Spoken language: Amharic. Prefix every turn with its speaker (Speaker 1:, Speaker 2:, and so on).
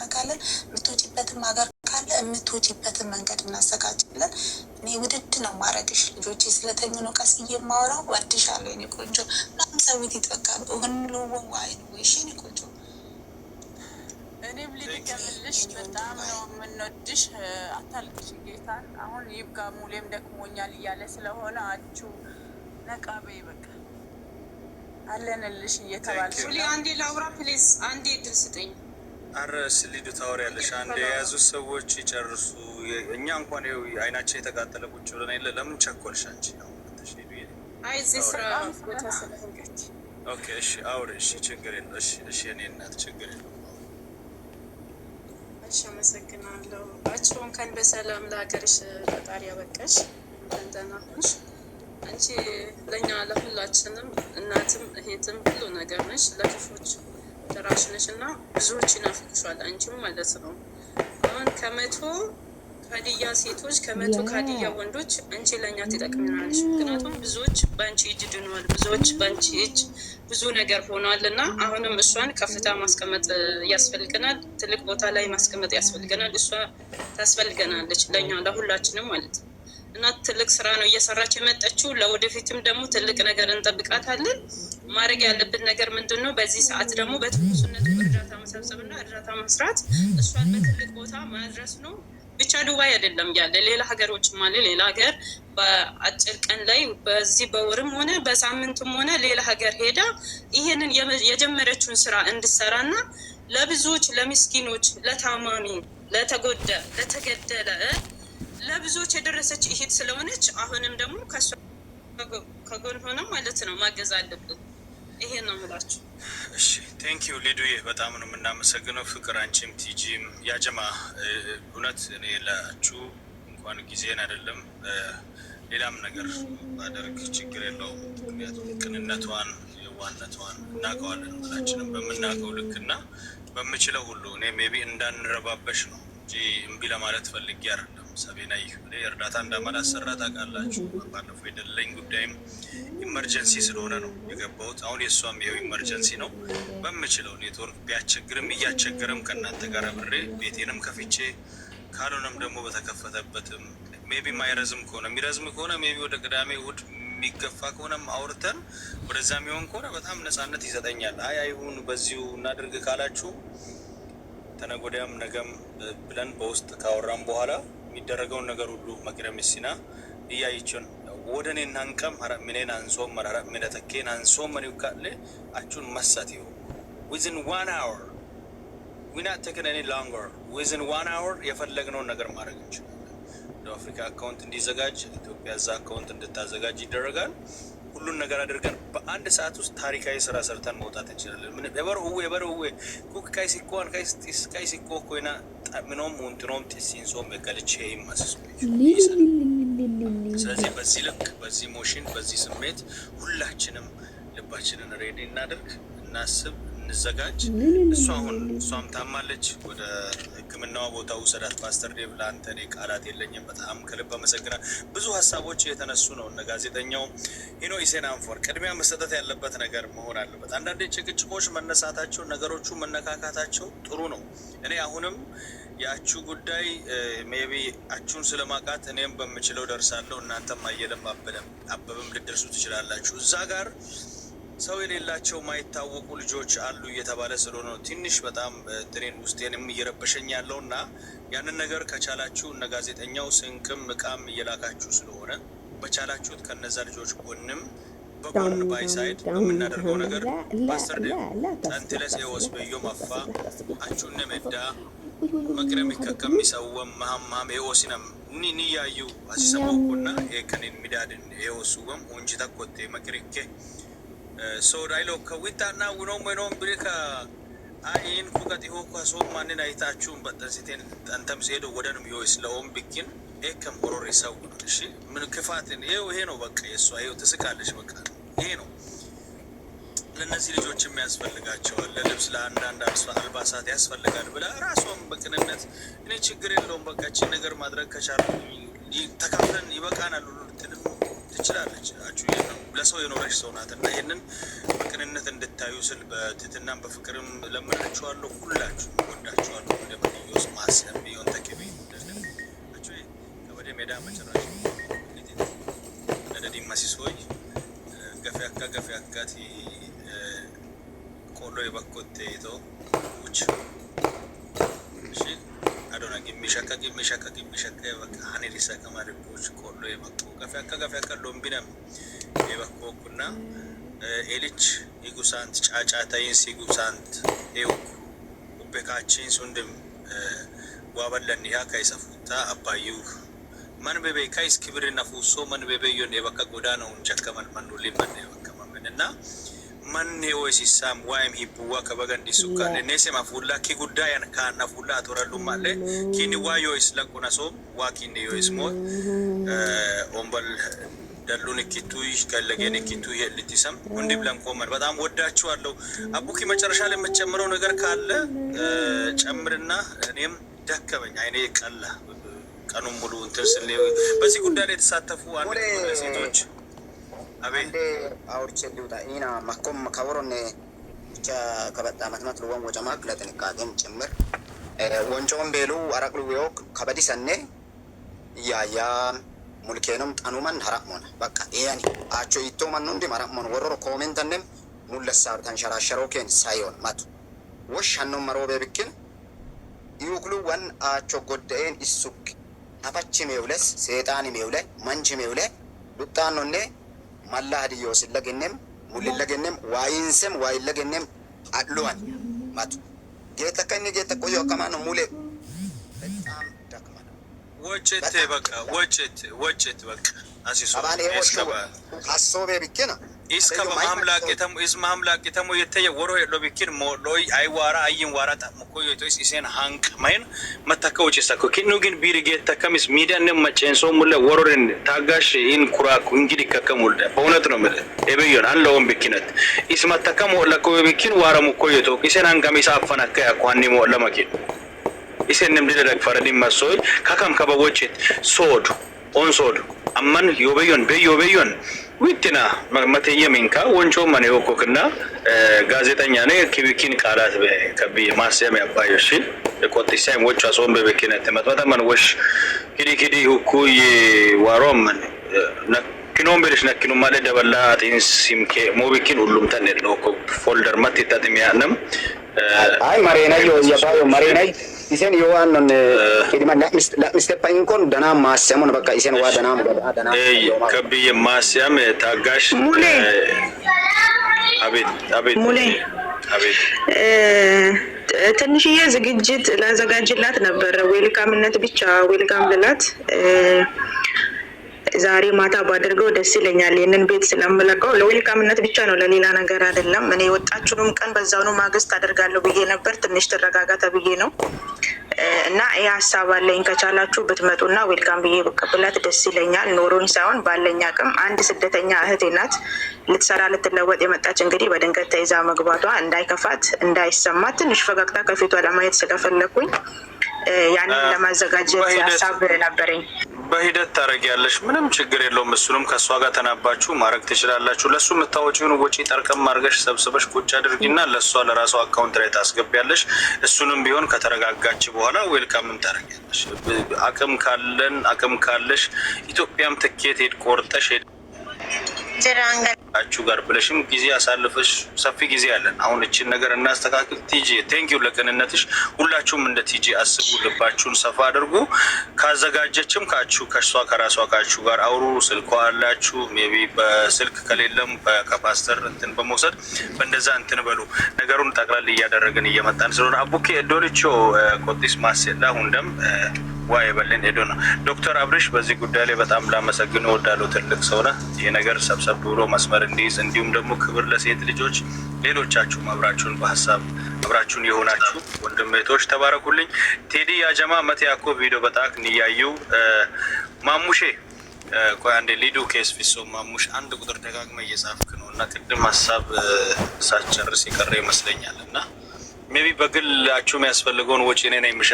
Speaker 1: እናደርጋለን። የምትወጪበትም ሀገር ካለ የምትወጪበትን መንገድ እናዘጋጃለን። እኔ ውድድ ነው ማድረግሽ። ልጆቼ ስለተኙ ነው ቀስ ብዬ የማወራው። ወድሻለሁ የኔ ቆንጆ። ምናምን ሰዊት ይጠቃሉ ሁሉ ዋይ ነው ወይ እኔ ቆንጆ።
Speaker 2: እኔም ልድገምልሽ በጣም ነው የምንወድሽ። አታልቅሽ ጌታን። አሁን ይብቃ ሙሌም ደክሞኛል እያለ ስለሆነ አችሁ ነቃ በይ በቃ አለንልሽ እየተባልሽ።
Speaker 3: ሙሌ አንዴ ላውራ ፕሊዝ፣ አንዴ እድል ስጠኝ።
Speaker 4: አረስ ሊዱ ታወሪያለሽ። አንዴ የያዙት ሰዎች ይጨርሱ። እኛ እንኳን ይኸው አይናችን የተቃጠለ ቁጭ ብለን የለ። ለምን ቸኮልሽ አንቺ?
Speaker 3: አይ እዚህ ስራ ቦታ ስለሆንከች።
Speaker 4: ኦኬ እሺ አውሪ። እሺ ችግር የለው። እሺ እኔ እናት ችግር የለው።
Speaker 3: እሺ አመሰግናለሁ። አችሁ እንኳን በሰላም ለሀገርሽ ፈጣሪ ያበቃሽ። ደህና ሁንሽ። አንቺ ለኛ ለሁላችንም እናትም እህትም ሁሉ ነገር ነሽ። ለክፎች ደራሽ ነሽ እና ብዙዎች ይናፍቁሻል አንቺም ማለት ነው። አሁን ከመቶ ሀዲያ ሴቶች ከመቶ ሀዲያ ወንዶች አንቺ ለኛ ትጠቅሚናለሽ። ምክንያቱም ብዙዎች በአንቺ እጅ ድነዋል፣ ብዙዎች በአንቺ እጅ ብዙ ነገር ሆኗል እና አሁንም እሷን ከፍታ ማስቀመጥ ያስፈልገናል። ትልቅ ቦታ ላይ ማስቀመጥ ያስፈልገናል። እሷ ታስፈልገናለች ለኛ ለሁላችንም ማለት ነው እና ትልቅ ስራ ነው እየሰራች የመጣችው። ለወደፊትም ደግሞ ትልቅ ነገር እንጠብቃታለን። ማድረግ ያለብን ነገር ምንድን ነው? በዚህ ሰዓት ደግሞ በትኩስነቱ እርዳታ መሰብሰብና እርዳታ መስራት፣ እሷን በትልቅ ቦታ ማድረስ ነው። ብቻ ዱባይ አይደለም ያለ ሌላ ሀገሮችም አለ። ሌላ ሀገር በአጭር ቀን ላይ በዚህ በወርም ሆነ በሳምንትም ሆነ ሌላ ሀገር ሄዳ ይሄንን የጀመረችውን ስራ እንድሰራና ለብዙዎች ለምስኪኖች፣ ለታማሚ፣ ለተጎዳ፣ ለተገደለ ለብዙዎች የደረሰች እህት ስለሆነች አሁንም ደግሞ ከሷ ከጎን ሆነ ማለት ነው ማገዝ አለብን። ይሄ ነው የምላችሁ።
Speaker 4: እሺ ቴንክ ዩ ሊዱዬ፣ በጣም ነው የምናመሰግነው። ፍቅር አንቺም ቲጂም ያጀማ እውነት እኔ ላችሁ እንኳን ጊዜን አይደለም ሌላም ነገር ባደርግ ችግር የለውም። ምክንያቱም ቅንነቷን የዋነቷን እናውቀዋለን ሁላችንም በምናውቀው ልክና በምችለው ሁሉ እኔ ሜቢ እንዳንረባበሽ ነው እንጂ እምቢ ለማለት ፈልጌ አይደለም። ሰቤና ይህ እርዳታ እንዳማላሰራ ሰራ ታውቃላችሁ። ባለፈው የደለኝ ጉዳይም ኢመርጀንሲ ስለሆነ ነው የገባሁት። አሁን የእሷም ይኸው ኢመርጀንሲ ነው። በምችለው ኔትወርክ ቢያስቸግርም እያስቸገረም ከእናንተ ጋር ብሬ ቤቴንም ከፍቼ ካልሆነም ደግሞ በተከፈተበትም ሜቢ ማይረዝም ከሆነ የሚረዝም ከሆነ ሜቢ ወደ ቅዳሜ እሑድ የሚገፋ ከሆነም አውርተን ወደዛ የሚሆን ከሆነ በጣም ነፃነት ይሰጠኛል። አይ አይሁን በዚሁ እናድርግ ካላችሁ ተነጎዳያም ነገም ብለን በውስጥ ካወራም በኋላ የሚደረገውን ነገር ሁሉ መቅደም ሲና እያይችን ወደ እኔ እናንቀም ምንን አንሶም መራራ ምንተከን አንሶም ምን ይካለ አቹን መሳት ይው within 1 hour we not taking any longer within 1 hour የፈለግነው ነገር ማድረግ እንችላለን። ለአፍሪካ አካውንት እንዲዘጋጅ ኢትዮጵያ ዛ አካውንት እንድታዘጋጅ ይደረጋል። ሁሉን ነገር አድርገን በአንድ ሰዓት ውስጥ ታሪካዊ ስራ ሰርተን መውጣት እንችላለን። ምን የበረው ኩክ ካይሲኮን ካይሲኮ ኮይና ምንም ወንትኖም ቲሲንሶ መከልቼ ይመስስ። ስለዚህ በዚህ ልክ በዚህ ሞሽን በዚህ ስሜት ሁላችንም ልባችንን ሬዲ እናድርግ፣ እናስብ፣ እንዘጋጅ። እሷም ታማለች። ወደ ሕክምናዋ ቦታ ውሰዳት ፓስተር ዴቭ። ለአንተ እኔ ቃላት የለኝም። በጣም ከልብ አመሰግናለሁ። ብዙ ሀሳቦች የተነሱ ነው። እነ ጋዜጠኛው ሂኖ ኢሴን አንፎር ቅድሚያ መሰጠት ያለበት ነገር መሆን አለበት። አንዳንዴ ጭቅጭቆች መነሳታቸው ነገሮቹ መነካካታቸው ጥሩ ነው። እኔ አሁንም የአችሁ ጉዳይ ሜቢ አችሁን ስለማቃት እኔም በምችለው ደርሳለሁ። እናንተም አየለም አበበም ልደርሱ ትችላላችሁ። እዛ ጋር ሰው የሌላቸው ማይታወቁ ልጆች አሉ እየተባለ ስለሆነ ትንሽ በጣም ትሬን ውስጤንም እየረበሸኝ ያለውና ያንን ነገር ከቻላችሁ እነ ጋዜጠኛው ስንቅም እቃም እየላካችሁ ስለሆነ በቻላችሁት ከነዛ ልጆች ጎንም በጎን ባይሳይድ በምናደርገው ነገር ፓስተር ዴቭ አንተለስ የወስበዮ ማፋ አቹነ መዳ መቅረም ይከከም ይሰወም ማማም የወሲነም ኒ ያዩ አሲሰሞኩና የከኔን ሚዳድን የወሱወም ወንጂ ተቆቴ መቅሪኬ ሶ ዳይሎ ከዊታና ውኖም ወኖም ብሪካ አይን ኩቀት ይሆኳ ሶም ማንን አይታችሁን በተንሲቴን አንተም ሲሄዱ ወደንም ይወስ ለኦም ቢኪን ኤከም ሆሮር ይሰው እሺ ምን ክፋትን ይሄ ነው በቃ የሷ ይሄው ትስቃለች በቃ ይሄ ነው ለነዚህ ልጆች የሚያስፈልጋቸዋል ለልብስ ለአንዳንድ አልባሳት ያስፈልጋል ብላ ራሷም በቅንነት እኔ ችግር የለውም በቃ እቺ ነገር ማድረግ ከቻልኩኝ ተካፍለን ይበቃናል ሁሉ ልትልም ትችላለች። አችሁ ነው ለሰው የኖረች ሰው ናት እና ይሄንን በቅንነት እንድታዩ ስል በትህትናም በፍቅርም ለምናችኋለሁ። ሁላችሁ ወዳችኋለሁ። akkati ቆሎ የበኮቴ ቶ ውጭ እሺ አዶና ግሚሸከ በቃ አኔ ሊሳ ከማሪፖች ቆሎ የበኮ ከፈ ሎምቢናም የበኮኩና ኤሊች ይጉሳንት ጫጫታይን ሲጉሳንት ኤውኩ ኡበካቺን ሱንድም ዋበለን ያ ካይሰፉታ አባዩ ማን በበ ካይስ ክብርና ፉሶ ማን በበዮን የበካ ጎዳናው ቸከመን ማን ሊመን የበከመንና ማን የወሲሳም ዋይም ሂቡዋ ከበገንዲ ሱካ ለኔሴ ማፉላ ኪ ጉዳያን ካና ፉላ አቶራሉ ማለ ኪኒ ዋዮ ይስለቁናሶ ዋኪኒ ዮይስሞ ኦምበል ደሉን ኪቱይ ከለገን ኪቱይ ልትሰም እንዲ ብለን ቆመን በጣም ወዳችኋለሁ። አቡኪ መጨረሻ ላይ የምትጨምረው ነገር ካለ ጨምርና እኔም ደከመኝ አይኔ ቀላ ቀኑን ሙሉ እንትን ስለ በዚህ ጉዳይ ላይ የተሳተፉ አንድ ሴቶች አቤት
Speaker 5: አውርቼ ሊውጣ ኢና ማኮም ከወሮነ ብቻ ከበጣ ማትማት ለወን ወጀማክ ለጥንቃቄም ጭምር ወንጮም ቤሉ አራቅሉ ወክ ከበዲሰነ ያያ ሙልኬንም ጣኑማን ሐራሞና በቃ ያኒ አቾ ይቶማን ነው እንደ ማራሞን ወሮሮ ኮሜንተንም ሙለሳር ተንሸራሸሮ ከን ሳይሆን ማቱ ወሻኖ መሮበ ብክን ይውክሉ ወን አቾ ጎደኤን ይሱክ አፋች ሜውለስ ሰይጣን ሜውለ መንች ሜውለ ሉጣኖኔ ማላህዲዮ ስለገነም ሙልለገነም ዋይንሰም ዋይለገነም አድሏን ማቱ ጌተከኒ ጌተቆዮ ከማኑ ሙሌ በጣም ደክማና
Speaker 4: ወጭት በቃ ወጭት በቃ አሲሶ
Speaker 5: እስከባ አሶቤ ቢከና
Speaker 4: እስከባ ማምላክ የተሙ የተየ ወሮ የሎ ቢኪን ሞሎይ አይዋራ አይን ዋራ ተመኮዮ ቶይስ ኢሴን ሃንቅ ማይን መተከውጭ ሰኮ ኪኑ ግን ቢሪጌት ተከምስ ሚዲያን ነመጨንሶ ሙለ ወሮርን ታጋሽ ኢን ኩራኩ እንግዲ ከከሙል በእውነት ነው ማለት ኤበዮን አለውን ቢኪነት ኢስ መተከሙ ለኮ ቢኪን ዋራ ሙኮዮ ቶ ኢሴን አንጋሚ ሳፈናከ ያቋኒ ሞ ለማኪን ኢሴንም ዲደረክ ፈረዲ ማሶይ ካካም ከበወጭት ሶድ ኦን ሶድ አማን ዮበዮን ዊትና መተየሚንካ ወንጮ ማን የወኮክና ጋዜጠኛ ነኝ ኪቢኪን ቃላት በከቢ ማሰም ያባዮሽ ለቆጥሳይ ወጫ ሶም በበኪነት መጥመጣማን ወሽ ኪዲ ሁኩይ ዋሮምን ነክኖም በልሽ ነክኖ ማለት ደበላ አጥንሲምኬ ሞቢኪን ሁሉም ተነለው ፎልደር ማትታጥሚያንም
Speaker 5: አይ ማሬናዮ ያባዮ ማሬናይ ኢሴን ዮዋንን ከዲማ ለምስተፓይን ኮን ደና ማሰሙን በቃ ኢሴን ዋ ደና
Speaker 4: ከብዬ ማሰም ታጋሽ ሙሌ አቤት ሙሌ አቤት
Speaker 6: ትንሽዬ ዝግጅት ላዘጋጅላት ነበር ዌልካምነት ብቻ ዌልካም ልላት ዛሬ ማታ ባደርገው ደስ ይለኛል። የነን ቤት ስለምለቀው ለዌልካምነት ብቻ ነው ለሌላ ነገር አይደለም። እኔ ወጣችሁንም ቀን በዛው ነው ማግስት አደርጋለሁ ብዬ ነበር። ትንሽ ተረጋጋ ተብዬ ነው እና ይሄ ሐሳብ አለኝ። ከቻላችሁ ብትመጡና ዌልካም ብዬ በቀበላት ደስ ይለኛል። ኖሮኝ ሳይሆን ባለኝ አቅም አንድ ስደተኛ እህቴ ናት ልትሰራ ልትለወጥ የመጣች እንግዲህ በድንገት ተይዛ መግባቷ እንዳይከፋት እንዳይሰማት ትንሽ ፈገግታ ከፊቷ ለማየት ስለፈለኩኝ ያንን ለማዘጋጀት ሐሳብ ነበረኝ።
Speaker 4: በሂደት ታረጋለሽ ምንም ችግር የለውም። እሱንም ከሷ ጋር ተናባችሁ ማረግ ትችላላችሁ። ለሱ መታወቂውን ወጪ ጠርቀም ማርገሽ ሰብስበሽ ቁጭ አድርጊና ለሷ ለራሷ አካውንት ላይ ታስገቢያለሽ። እሱንም ቢሆን ከተረጋጋች በኋላ ዌልካምም ታረጋለሽ። አቅም ካለሽ ኢትዮጵያም ትኬት ሄድ ቆርጠሽ አችሁ ጋር ብለሽም ጊዜ አሳልፈሽ ሰፊ ጊዜ አለን። አሁን እቺን ነገር እናስተካክል። ቲጂ ቴንኪው ለቅንነትሽ። ሁላችሁም እንደ ቲጂ አስቡ፣ ልባችሁን ሰፋ አድርጉ። ካዘጋጀችም ከሷ ከራሷ ጋር አውሩ። ስልኳ አላችሁ ሜቢ በስልክ ከሌለም ከፓስተር እንትን በመውሰድ በእንደዛ እንትን በሉ። ነገሩን ጠቅላላ እያደረግን እየመጣን ስለሆነ አቡኬ ዶሪቾ ቆጢስ ማሰላ ሁንደም ዋይ በለን ሄዶ ነው። ዶክተር አብርሽ በዚህ ጉዳይ ላይ በጣም ላመሰግን እወዳለሁ። ትልቅ ሰው ነህ። ይሄ ነገር ሰብሰብ ብሎ መስመር እንዲይዝ እንዲሁም ደግሞ ክብር ለሴት ልጆች ሌሎቻችሁም አብራችሁን በሀሳብ አብራችሁን የሆናችሁ ወንድሜቶች ተባረኩልኝ። ቴዲ ያጀማ መቴያኮ ቪዲዮ በጣክ ንያዩ ማሙሼ ቆይ አንዴ ሊዱ ኬስ ፊሶ ማሙሽ አንድ ቁጥር ደጋግመ እየጻፍክ ነው እና ቅድም ሀሳብ ሳትጨርስ የቀረ ይመስለኛል እና ሜቢ በግላችሁ የሚያስፈልገውን ወጪ እኔ ነኝ